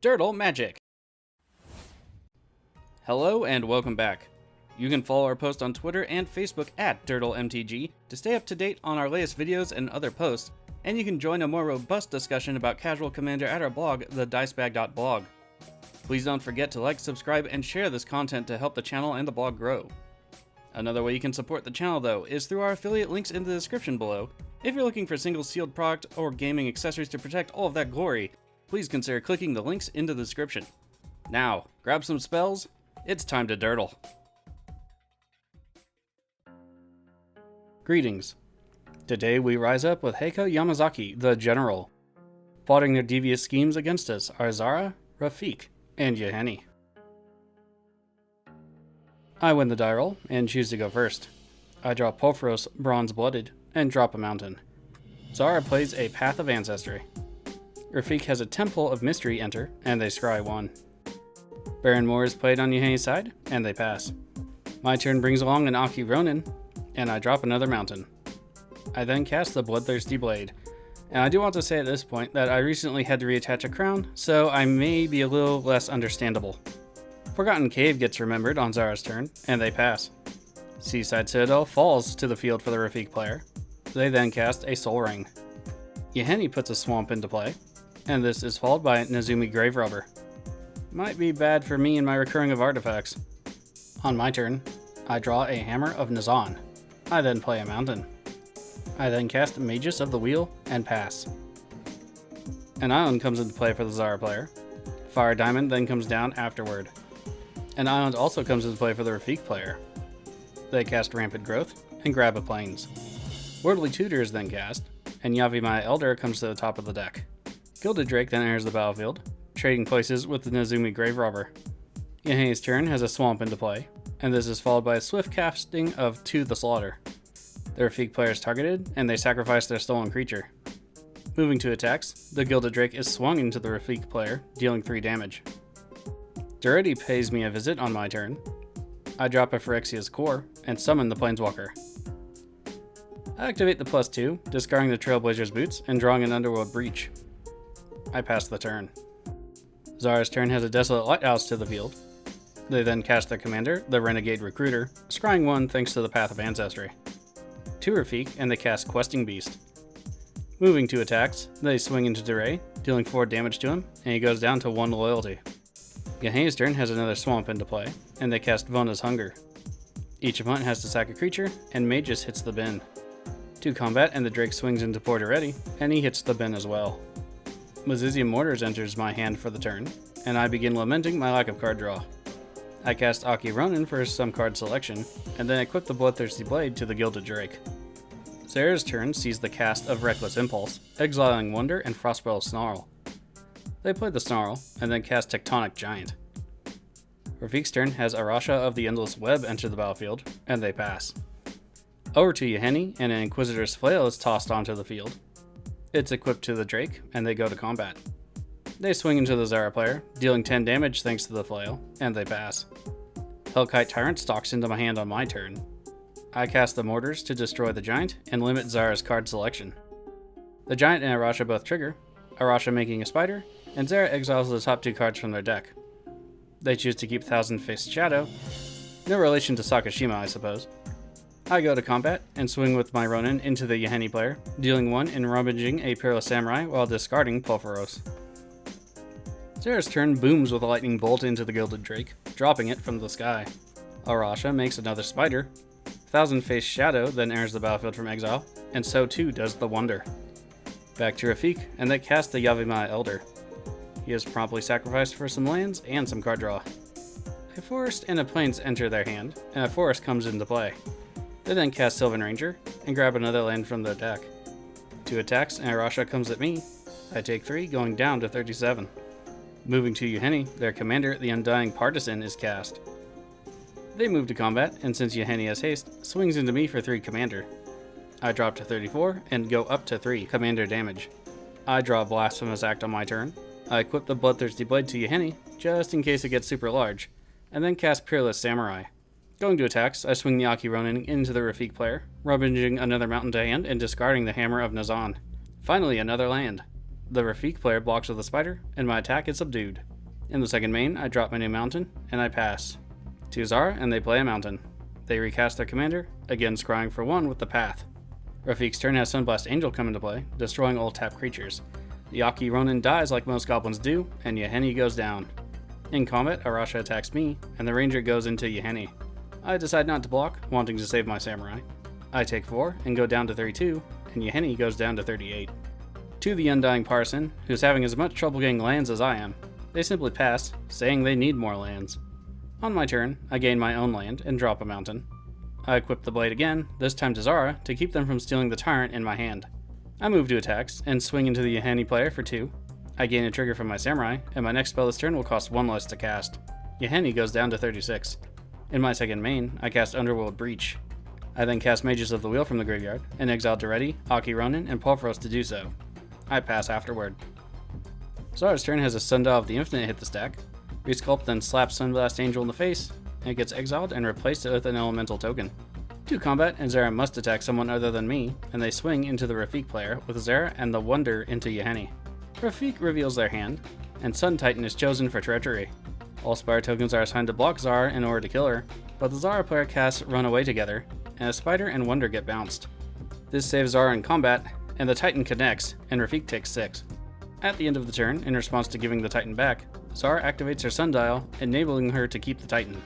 Dirtle Magic! Hello and welcome back. You can follow our post on Twitter and Facebook at DirtleMTG to stay up to date on our latest videos and other posts, and you can join a more robust discussion about Casual Commander at our blog, thedicebag.blog. Please don't forget to like, subscribe, and share this content to help the channel and the blog grow. Another way you can support the channel, though, is through our affiliate links in the description below. If you're looking for single sealed product or gaming accessories to protect all of that glory, please consider clicking the links in the description. Now, grab some spells, it's time to dirtle. Greetings. Today we rise up with Heiko Yamazaki, the General. Plotting their devious schemes against us are Zara, Rafiq, and Yahenni. I win the die roll and choose to go first. I draw Porphyros Bronze-Blooded and drop a mountain. Zara plays a Path of Ancestry. Rafiq has a Temple of Mystery enter, and they scry 1. Baron Moore is played on Yahenni's side, and they pass. My turn brings along an Aki Ronin, and I drop another mountain. I then cast the Bloodthirsty Blade, and I do want to say at this point that I recently had to reattach a crown, so I may be a little less understandable. Forgotten Cave gets remembered on Zara's turn, and they pass. Seaside Citadel falls to the field for the Rafiq player. They then cast a Soul Ring. Yahenni puts a Swamp into play, and this is followed by Nezumi Grave Robber. Might be bad for me and my recurring of artifacts. On my turn, I draw a Hammer of Nazan. I then play a mountain. I then cast Magus of the Wheel and pass. An island comes into play for the Zara player. Fire Diamond then comes down afterward. An island also comes into play for the Rafiq player. They cast Rampant Growth and grab a Plains. Worldly Tutor is then cast, and Yavimaya Elder comes to the top of the deck. Gilded Drake then enters the battlefield, trading places with the Nezumi Grave Robber. Yahenni's turn has a Swamp into play, and this is followed by a swift casting of To the Slaughter. The Rafiq player is targeted, and they sacrifice their stolen creature. Moving to attacks, the Gilded Drake is swung into the Rafiq player, dealing 3 damage. Durity pays me a visit on my turn. I drop a Phyrexia's Core, and summon the Planeswalker. I activate the +2, discarding the Trailblazer's Boots, and drawing an Underworld Breach. I pass the turn. Zara's turn has a Desolate Lighthouse to the field. They then cast their commander, the Renegade Recruiter, scrying 1 thanks to the Path of Ancestry. 2 Rafiq, and they cast Questing Beast. Moving to attacks, they swing into Duray, dealing 4 damage to him, and he goes down to 1 loyalty. Yahenni's turn has another Swamp into play, and they cast Vona's Hunger. Each opponent has to sack a creature, and Magus hits the bin. 2 combat, and the Drake swings into Port Already, and he hits the bin as well. Mazizium Mortars enters my hand for the turn, and I begin lamenting my lack of card draw. I cast Aki Ronin for some card selection, and then equip the Bloodthirsty Blade to the Gilded Drake. Zara's turn sees the cast of Reckless Impulse, exiling Wonder and Frostspell Snarl. They play the Snarl, and then cast Tectonic Giant. Rafiq's turn has Arasha of the Endless Web enter the battlefield, and they pass. Over to Yahenni, and an Inquisitor's Flail is tossed onto the field. It's equipped to the Drake, and they go to combat. They swing into the Zara player, dealing 10 damage thanks to the flail, and they pass. Hellkite Tyrant stalks into my hand on my turn. I cast the Mortars to destroy the Giant and limit Zara's card selection. The Giant and Arasha both trigger, Arasha making a Spider, and Zara exiles the top 2 cards from their deck. They choose to keep Thousand-Faced Shadow, no relation to Sakashima, I suppose. I go to combat and swing with my Ronin into the Yahenni player, dealing 1 and rummaging a Peerless Samurai while discarding Porphyros. Zara's turn booms with a lightning bolt into the Gilded Drake, dropping it from the sky. Arasha makes another Spider. Thousand-Faced Shadow then enters the battlefield from exile, and so too does the Wonder. Back to Rafiq, and they cast the Yavimaya Elder. He is promptly sacrificed for some lands and some card draw. A forest and a plains enter their hand, and a forest comes into play. They then cast Sylvan Ranger, and grab another land from their deck. 2 attacks, and Arasha comes at me. I take 3, going down to 37. Moving to Yahenni, their commander, the Undying Partisan, is cast. They move to combat, and since Yahenni has haste, swings into me for 3 commander. I drop to 34, and go up to 3 commander damage. I draw a Blasphemous Act on my turn. I equip the Bloodthirsty Blade to Yahenni, just in case it gets super large, and then cast Peerless Samurai. Going to attacks, I swing the Aki Ronin into the Rafiq player, rummaging another mountain to hand and discarding the Hammer of Nazan. Finally, another land. The Rafiq player blocks with a spider, and my attack is subdued. In the second main, I drop my new mountain, and I pass. To Zara, and they play a mountain. They recast their commander, again scrying for 1 with the path. Rafiq's turn has Sunblast Angel come into play, destroying all tap creatures. The Aki Ronin dies like most goblins do, and Yahenni goes down. In combat, Arasha attacks me, and the ranger goes into Yahenni. I decide not to block, wanting to save my samurai. I take 4 and go down to 32, and Yahenni goes down to 38. To the Undying Parson, who's having as much trouble getting lands as I am, they simply pass, saying they need more lands. On my turn, I gain my own land and drop a mountain. I equip the blade again, this time to Zara, to keep them from stealing the tyrant in my hand. I move to attacks, and swing into the Yahenni player for 2. I gain a trigger from my samurai, and my next spell this turn will cost 1 less to cast. Yahenni goes down to 36. In my second main, I cast Underworld Breach. I then cast Mages of the Wheel from the graveyard, and exile Duretti, Aki Ronin, and Porphyros to do so. I pass afterward. Zara's turn has a Sundial of the Infinite hit the stack. Resculpt then slaps Sunblast Angel in the face, and it gets exiled and replaced with an elemental token. To combat, and Zara must attack someone other than me, and they swing into the Rafiq player with Zara and the Wonder into Yahenni. Rafiq reveals their hand, and Sun Titan is chosen for treachery. All Spire tokens are assigned to block Zara in order to kill her, but the Zara player casts Run Away together, and a Spider and Wonder get bounced. This saves Zara in combat, and the Titan connects, and Rafiq takes 6. At the end of the turn, in response to giving the Titan back, Zara activates her Sundial, enabling her to keep the Titan.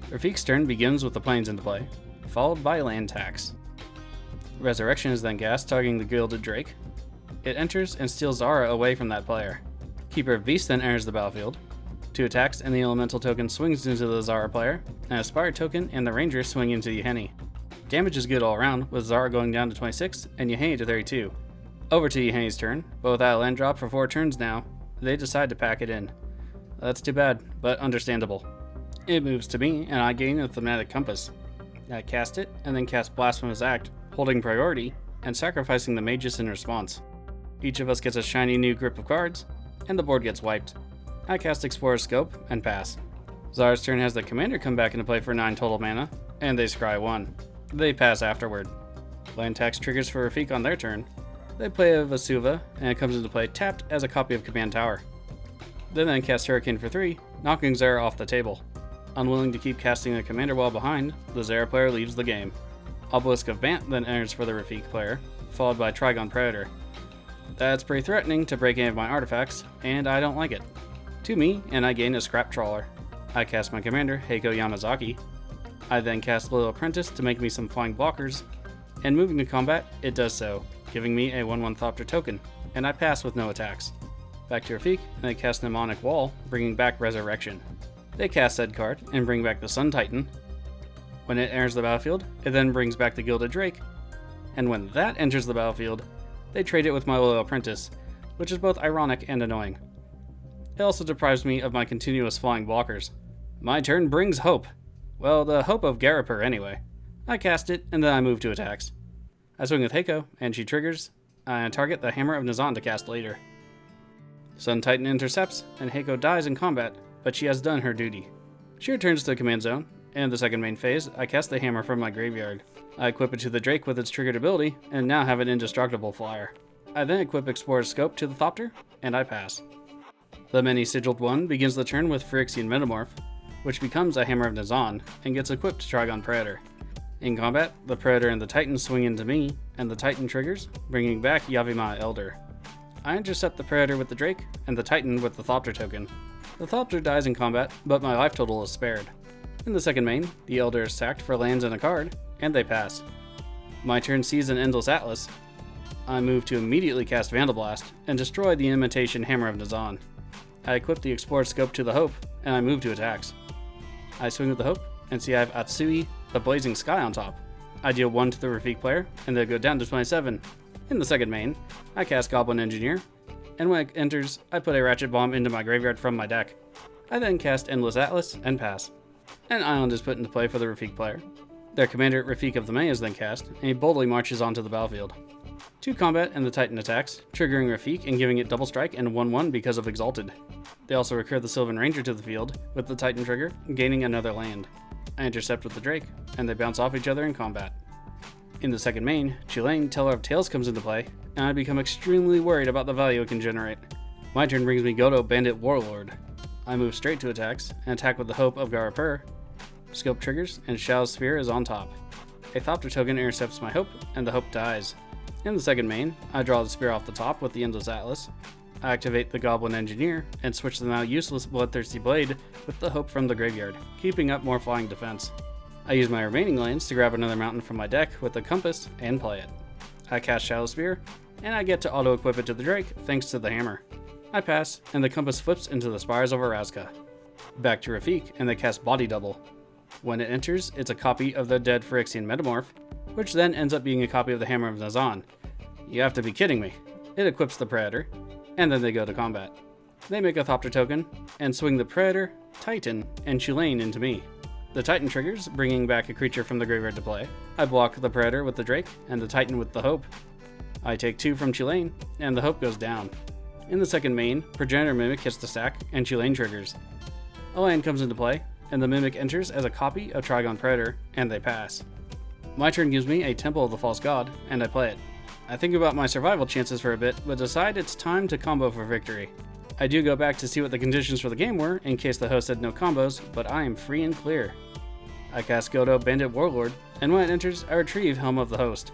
Rafiq's turn begins with the plains into play, followed by land tax. Resurrection is then cast, targeting the Gilded Drake. It enters and steals Zara away from that player. Keeper of Beasts then enters the battlefield. 2 attacks and the elemental token swings into the Zara player, and a Spire token and the Ranger swing into Yahenni. Damage is good all around, with Zara going down to 26 and Yahenni to 32. Over to Yahenni's turn, but without a land drop for 4 turns now, they decide to pack it in. That's too bad, but understandable. It moves to me, and I gain a Thematic Compass. I cast it, and then cast Blasphemous Act, holding priority, and sacrificing the Magus in response. Each of us gets a shiny new grip of cards, and the board gets wiped. I cast Explorer's Scope, and pass. Zara's turn has the commander come back into play for 9 total mana, and they scry 1. They pass afterward. Land tax triggers for Rafiq on their turn. They play a Vesuva, and it comes into play tapped as a copy of Command Tower. They then cast Hurricane for 3, knocking Zara off the table. Unwilling to keep casting the commander while behind, the Zara player leaves the game. Obelisk of Bant then enters for the Rafiq player, followed by Trigon Predator. That's pretty threatening to break any of my artifacts, and I don't like it. To me, and I gain a Scrap Trawler. I cast my commander, Heiko Yamazaki. I then cast Little Apprentice to make me some flying blockers, and moving to combat, it does so, giving me a 1/1 Thopter token, and I pass with no attacks. Back to Rafiq, and they cast Mnemonic Wall, bringing back Resurrection. They cast said card, and bring back the Sun Titan. When it enters the battlefield, it then brings back the Gilded Drake, and when that enters the battlefield, they trade it with my Loyal Apprentice, which is both ironic and annoying. It also deprives me of my continuous flying blockers. My turn brings hope. Well, the hope of Garriper anyway. I cast it, and then I move to attacks. I swing with Heiko, and she triggers, and target the Hammer of Nazan to cast later. Sun Titan intercepts, and Heiko dies in combat, but she has done her duty. She returns to the command zone, and the second main phase, I cast the hammer from my graveyard. I equip it to the Drake with its triggered ability, and now have an indestructible flyer. I then equip Explorer's Scope to the Thopter, and I pass. The Many-Sigiled one begins the turn with Phyrexian Metamorph, which becomes a Hammer of Nazan, and gets equipped to Trigon Predator. In combat, the Predator and the Titan swing into me, and the Titan triggers, bringing back Yavimaya Elder. I intercept the Predator with the Drake, and the Titan with the Thopter token. The Thopter dies in combat, but my life total is spared. In the second main, the Elder is sacked for lands and a card, and they pass. My turn sees an Endless Atlas. I move to immediately cast Vandal Blast, and destroy the imitation Hammer of Nazan. I equip the Explorer's Scope to the Hope, and I move to attacks. I swing with the Hope, and see I have Atsui, the Blazing Sky on top. I deal 1 to the Rafiq player, and they go down to 27. In the second main, I cast Goblin Engineer, and when it enters, I put a Ratchet Bomb into my graveyard from my deck. I then cast Endless Atlas, and pass. An island is put into play for the Rafiq player. Their commander, Rafiq of the May, is then cast, and he boldly marches onto the battlefield. 2 combat and the Titan attacks, triggering Rafiq and giving it double strike and 1/1 because of Exalted. They also recur the Sylvan Ranger to the field, with the Titan trigger, gaining another land. I intercept with the Drake, and they bounce off each other in combat. In the second main, Chilane, Teller of Tales comes into play, and I become extremely worried about the value it can generate. My turn brings me Godo, Bandit Warlord. I move straight to attacks, and attack with the Hope of Garapur. Scope triggers, and Shao Sphere is on top. A Thopter token intercepts my Hope, and the Hope dies. In the second main, I draw the spear off the top with the Endless Atlas. I activate the Goblin Engineer, and switch the now useless Bloodthirsty Blade with the Hope from the graveyard, keeping up more flying defense. I use my remaining lands to grab another mountain from my deck with the Compass and play it. I cast Shadow Spear, and I get to auto-equip it to the Drake thanks to the hammer. I pass, and the Compass flips into the Spires of Orazca. Back to Rafiq, and they cast Body Double. When it enters, it's a copy of the dead Phyrexian Metamorph, which then ends up being a copy of the Hammer of Nazan. You have to be kidding me. It equips the Predator, and then they go to combat. They make a Thopter token, and swing the Predator, Titan, and Chilane into me. The Titan triggers, bringing back a creature from the graveyard to play. I block the Predator with the Drake, and the Titan with the Hope. I take 2 from Chilane, and the Hope goes down. In the second main, Progenitor Mimic hits the stack, and Chilane triggers. A land comes into play, and the Mimic enters as a copy of Trigon Predator, and they pass. My turn gives me a Temple of the False God, and I play it. I think about my survival chances for a bit, but decide it's time to combo for victory. I do go back to see what the conditions for the game were, in case the host said no combos, but I am free and clear. I cast Godo, Bandit Warlord, and when it enters, I retrieve Helm of the Host.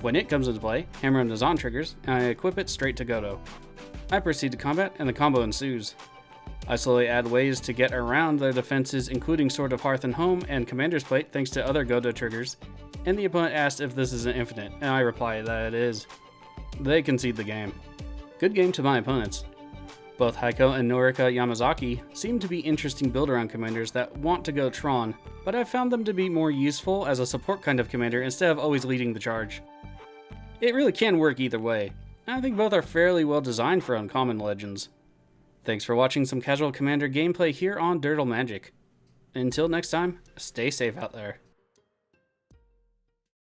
When it comes into play, Hammer of Nazan triggers, and I equip it straight to Godo. I proceed to combat, and the combo ensues. I slowly add ways to get around their defenses, including Sword of Hearth and Home and Commander's Plate thanks to other Godo triggers, and the opponent asks if this is an infinite, and I reply that it is. They concede the game. Good game to my opponents. Both Heiko and Norika Yamazaki seem to be interesting build-around commanders that want to go Tron, but I've found them to be more useful as a support kind of commander instead of always leading the charge. It really can work either way. I think both are fairly well designed for uncommon legends. Thanks for watching some casual commander gameplay here on Dirtle Magic. Until next time, stay safe out there.